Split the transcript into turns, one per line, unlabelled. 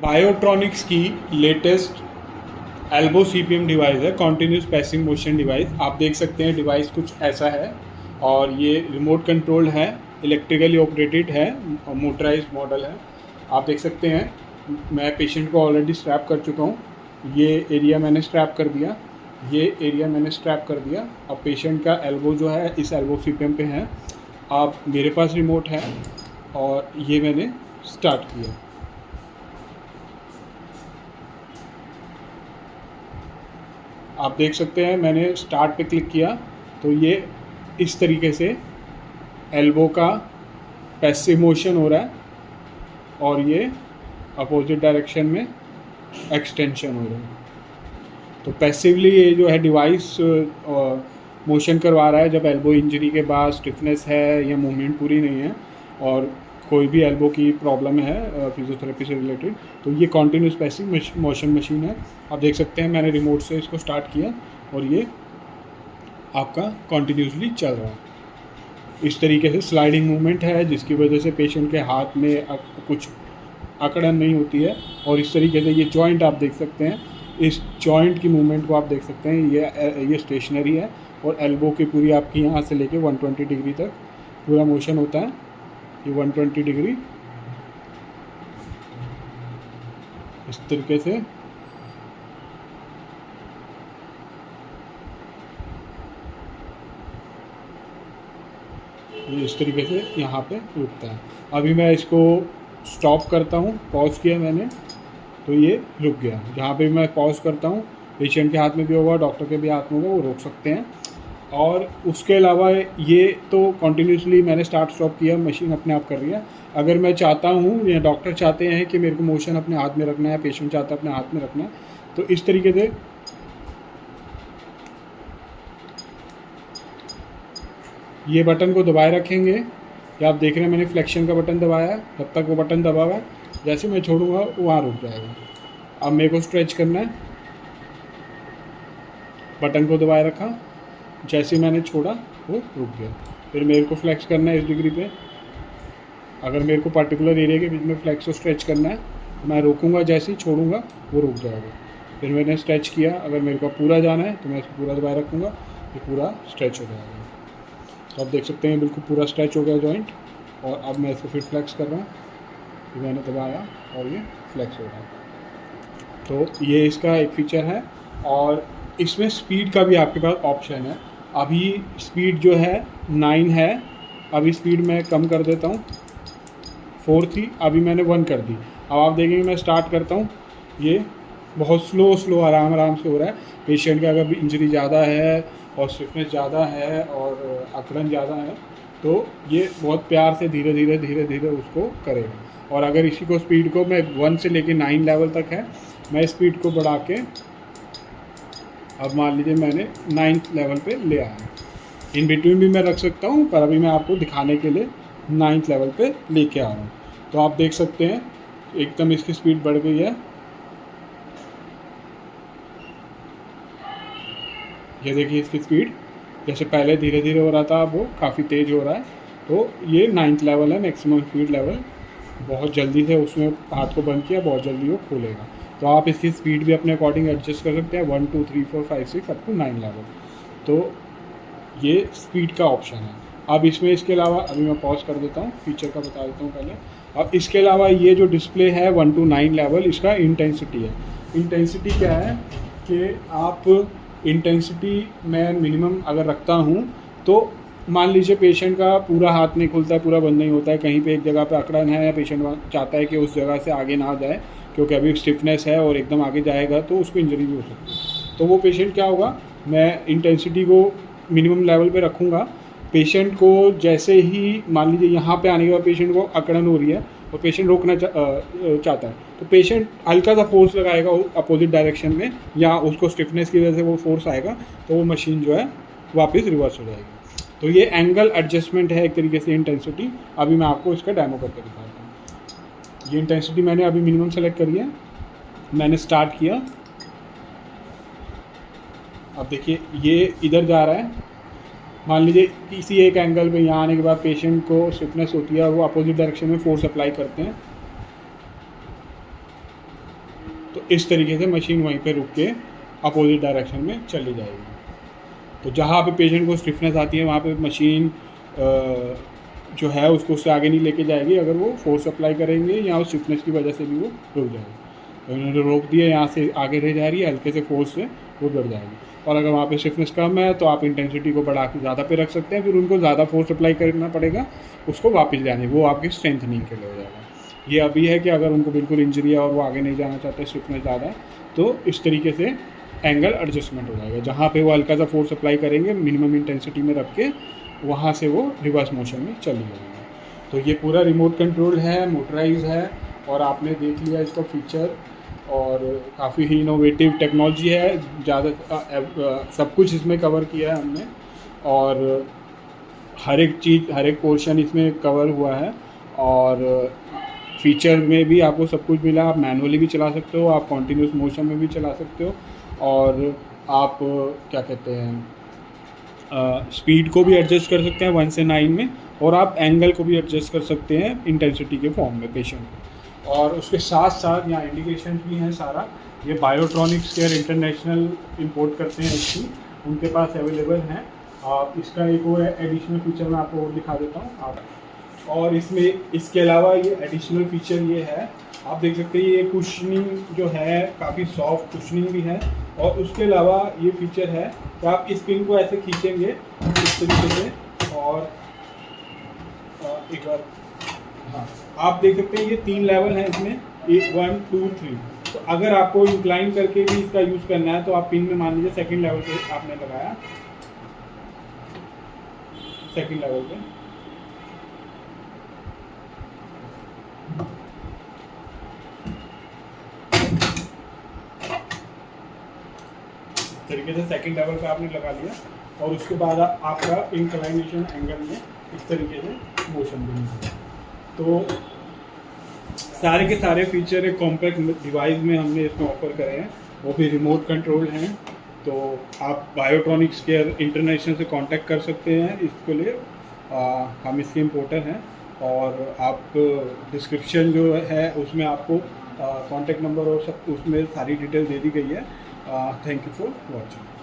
बायोट्रॉनिक्स की latest elbow CPM device है, continuous passive motion device. आप देख सकते हैं डिवाइस कुछ ऐसा है और ये रिमोट कंट्रोल्ड है, इलेक्ट्रिकली ऑपरेटेड है, मोटराइज्ड मॉडल है। आप देख सकते हैं मैं पेशेंट को ऑलरेडी स्ट्रैप कर चुका हूँ। ये एरिया मैंने स्ट्रैप कर दिया, ये एरिया मैंने स्ट्रैप कर दिया। अब पेशेंट का एल्बो जो है इस एल्बो सीपीएम पे है। अब मेरे पास रिमोट है और ये मैंने स्टार्ट किया। आप देख सकते हैं मैंने स्टार्ट पे क्लिक किया तो ये इस तरीके से एल्बो का पैसिव मोशन हो रहा है और ये अपोजिट डायरेक्शन में एक्सटेंशन हो रहा है। तो पैसिवली ये जो है डिवाइस मोशन करवा रहा है जब एल्बो इंजरी के बाद स्टिफनेस है या मूवमेंट पूरी नहीं है और कोई भी एल्बो की प्रॉब्लम है फिजियोथेरेपी से रिलेटेड। तो ये कॉन्टिन्यूस पैसिव मोशन मशीन है। आप देख सकते हैं मैंने रिमोट से इसको स्टार्ट किया और ये आपका कॉन्टिन्यूसली चल रहा है। इस तरीके से स्लाइडिंग मूवमेंट है जिसकी वजह से पेशेंट के हाथ में कुछ अकड़न नहीं होती है। और इस तरीके से ये जॉइंट आप देख सकते हैं, इस जॉइंट की मूवमेंट को आप देख सकते हैं। ये स्टेशनरी है और एल्बो की पूरी आपकी यहाँ से लेके 120 डिग्री तक पूरा मोशन होता है। ये 120 डिग्री इस तरीके से ये इस तरीके से यहाँ पे रुकता है। अभी मैं इसको स्टॉप करता हूँ, पॉज किया मैंने तो ये रुक गया। जहाँ पे मैं पॉज करता हूँ पेशेंट के हाथ में भी होगा, डॉक्टर के भी हाथ में होगा, वो रोक सकते हैं। और उसके अलावा ये तो कॉन्टीन्यूसली मैंने स्टार्ट स्टॉप किया, मशीन अपने आप कर रही है। अगर मैं चाहता हूँ या डॉक्टर चाहते हैं कि मेरे को मोशन अपने हाथ में रखना है, पेशेंट चाहता है अपने हाथ में रखना है, तो इस तरीके से ये बटन को दबाए रखेंगे। या आप देख रहे हैं मैंने फ्लेक्शन का बटन दबाया है, जब तक वो बटन दबा हुआ है, जैसे मैं छोड़ूंगा वो वहाँ रुक जाएगा। अब मेरे को स्ट्रेच करना है, बटन को दबाए रखा, जैसे मैंने छोड़ा वो रुक गया। फिर मेरे को फ्लेक्स करना है इस डिग्री पे। अगर मेरे को पर्टिकुलर एरिया के बीच में फ्लेक्स और स्ट्रेच करना है तो मैं रोकूंगा, जैसे ही छोड़ूंगा वो रुक जाएगा। फिर मैंने स्ट्रेच किया, अगर मेरे को पूरा जाना है तो मैं इसको पूरा दबाए रखूँगा, ये पूरा स्ट्रेच हो जाएगा। तो आप देख सकते हैं बिल्कुल पूरा स्ट्रेच हो गया जॉइंट। और अब मैं इसको फिर फ्लेक्स कर रहा हूँ, तो मैंने दबाया और ये फ्लेक्स हो रहा है। तो ये इसका एक फीचर है। और इसमें स्पीड का भी आपके पास ऑप्शन है। अभी स्पीड जो है 9 है, अभी स्पीड मैं कम कर देता हूँ, 4 थी, अभी मैंने 1 कर दी। अब आप देखेंगे मैं स्टार्ट करता हूँ, ये बहुत स्लो आराम से हो रहा है। पेशेंट का अगर इंजरी ज़्यादा है और स्टिफनेस ज़्यादा है और अकड़न ज़्यादा है तो ये बहुत प्यार से धीरे धीरे उसको करेगा। और अगर इसी को स्पीड को मैं 1 से लेके 9 लेवल तक है, मैं स्पीड को बढ़ा के अब मान लीजिए मैंने 9th लेवल पे ले आया। इन बिटवीन भी मैं रख सकता हूँ, पर अभी मैं आपको दिखाने के लिए 9th लेवल पे लेके आ रहा हूँ। तो आप देख सकते हैं एकदम इसकी स्पीड बढ़ गई है। ये देखिए इसकी स्पीड, जैसे पहले धीरे धीरे हो रहा था अब वो काफ़ी तेज़ हो रहा है। तो ये 9th लेवल है, मैक्सिमम स्पीड लेवल। बहुत जल्दी से उसमें हाथ को बंद किया, बहुत जल्दी वो खोलेगा। तो आप इसकी स्पीड भी अपने अकॉर्डिंग एडजस्ट कर सकते हैं, 1 2 3 4 5 6 अप टू 9 लेवल। तो ये स्पीड का ऑप्शन है। अब इसमें इसके अलावा अभी मैं पॉज कर देता हूँ, फीचर का बता देता हूँ पहले। अब इसके अलावा ये जो डिस्प्ले है 1 to 9 लेवल, इसका इंटेंसिटी है। इंटेंसिटी क्या है कि आप इंटेंसिटी मैं मिनिमम अगर रखता हूँ तो मान लीजिए पेशेंट का पूरा हाथ नहीं खुलता है, पूरा बंद नहीं होता है, कहीं पे एक जगह पे अकड़न है या पेशेंट चाहता है कि उस जगह से आगे ना जाए क्योंकि अभी स्टिफनेस है और एकदम आगे जाएगा तो उसको इंजरी भी हो सकती है। तो वो पेशेंट क्या होगा, मैं इंटेंसिटी को मिनिमम लेवल पे रखूँगा। पेशेंट को जैसे ही मान लीजिए यहाँ पे आने के बाद पेशेंट को अकड़न हो रही है और पेशेंट रोकना चाहता है तो पेशेंट हल्का सा फोर्स लगाएगा अपोजिट डायरेक्शन में, या उसको स्टिफनेस की वजह से वो फोर्स आएगा तो वो मशीन जो है वापस रिवर्स हो जाएगी। तो ये एंगल एडजस्टमेंट है एक तरीके से इंटेंसिटी। अभी मैं आपको इसका डेमो करके दिखाता हूँ। ये इंटेंसिटी मैंने अभी मिनिमम सेलेक्ट करी है, मैंने स्टार्ट किया। अब देखिए ये इधर जा रहा है, मान लीजिए किसी एक एंगल पे यहाँ आने के बाद पेशेंट को स्टिफनेस होती है और वो अपोजिट डायरेक्शन में फोर्स अप्लाई करते हैं। तो इस तरीके से मशीन वहीं पे रुक के अपोजिट डायरेक्शन में चली जाएगी। तो जहाँ पे पेशेंट को स्टिफनेस आती है वहाँ पे मशीन जो है उसको उससे आगे नहीं लेके जाएगी अगर वो फोर्स अप्लाई करेंगे या उस स्टिफनेस की वजह से भी वो रुक जाएगी। तो उन्होंने रोक दिया, यहाँ से आगे रह जा रही है, हल्के से फोर्स से वो बढ़ जाएगी। और अगर वहाँ पे स्टिफनेस कम है तो आप इंटेंसिटी को बढ़ा के ज़्यादा पे रख सकते हैं, फिर उनको ज़्यादा फोर्स अप्लाई करना पड़ेगा उसको वापस जाने, वो आपके स्ट्रेंथनिंग के लिए हो जाएगा। ये अभी है कि अगर उनको बिल्कुल इंजरी है और वो आगे नहीं जाना चाहते, स्टिफनेस ज़्यादा है, तो इस तरीके से एंगल एडजस्टमेंट हो जाएगा। जहाँ पे वो हल्का सा फोर्स अप्लाई करेंगे मिनिमम इंटेंसिटी में रख के, वहाँ से वो रिवर्स मोशन में चली जाएंगे। तो ये पूरा रिमोट कंट्रोल है, मोटराइज है, और आपने देख लिया इसका फीचर, और काफ़ी ही इनोवेटिव टेक्नोलॉजी है। ज़्यादा सब कुछ इसमें कवर किया है हमने, और हर एक चीज़, हर एक पोर्शन इसमें कवर हुआ है। और फीचर में भी आपको सब कुछ मिला। आप मैनुअली भी चला सकते हो, आप कॉन्टीन्यूस मोशन में भी चला सकते हो, और आप क्या कहते हैं स्पीड को भी एडजस्ट कर सकते हैं 1 से 9 में, और आप एंगल को भी एडजस्ट कर सकते हैं इंटेंसिटी के फॉर्म में पेशेंट को। और उसके साथ साथ यहाँ इंडिकेशन भी हैं सारा। ये बायोट्रॉनिक्स केयर इंटरनेशनल इंपोर्ट करते हैं इसकी, उनके पास अवेलेबल हैं। इसका एक वो एडिशनल फीचर मैं आपको और दिखा देता हूँ आप। और इसमें इसके अलावा ये एडिशनल फीचर ये है, आप देख सकते हैं ये कुशनिंग जो है काफ़ी सॉफ्ट कुशनिंग भी है। और उसके अलावा ये फीचर है कि आप इस पिन को ऐसे खींचेंगे इस तरीके से, और एक बार हाँ आप देख सकते हैं ये 3 लेवल हैं इसमें, 1 2 3। तो अगर आपको इंक्लाइन करके भी इसका यूज़ करना है तो आप पिन में मान लीजिए सेकंड लेवल पे आपने लगाया, सेकंड लेवल पे तरीके से सेकंड लेवल पे आपने लगा लिया, और उसके बाद आपका इंक्लाइनेशन एंगल में इस तरीके से मोशन भी नहीं। तो सारे के सारे फीचर एक कॉम्पैक्ट डिवाइस में हमने इसमें ऑफर करे हैं, वो भी रिमोट कंट्रोल हैं। तो आप बायोट्रॉनिक्स केयर इंटरनेशनल से कांटेक्ट कर सकते हैं इसके लिए, हम इसके इम्पोर्टर हैं। और आप डिस्क्रिप्शन जो है उसमें आपको कॉन्टैक्ट नंबर और सब उसमें सारी डिटेल दे दी गई है। Thank you for watching.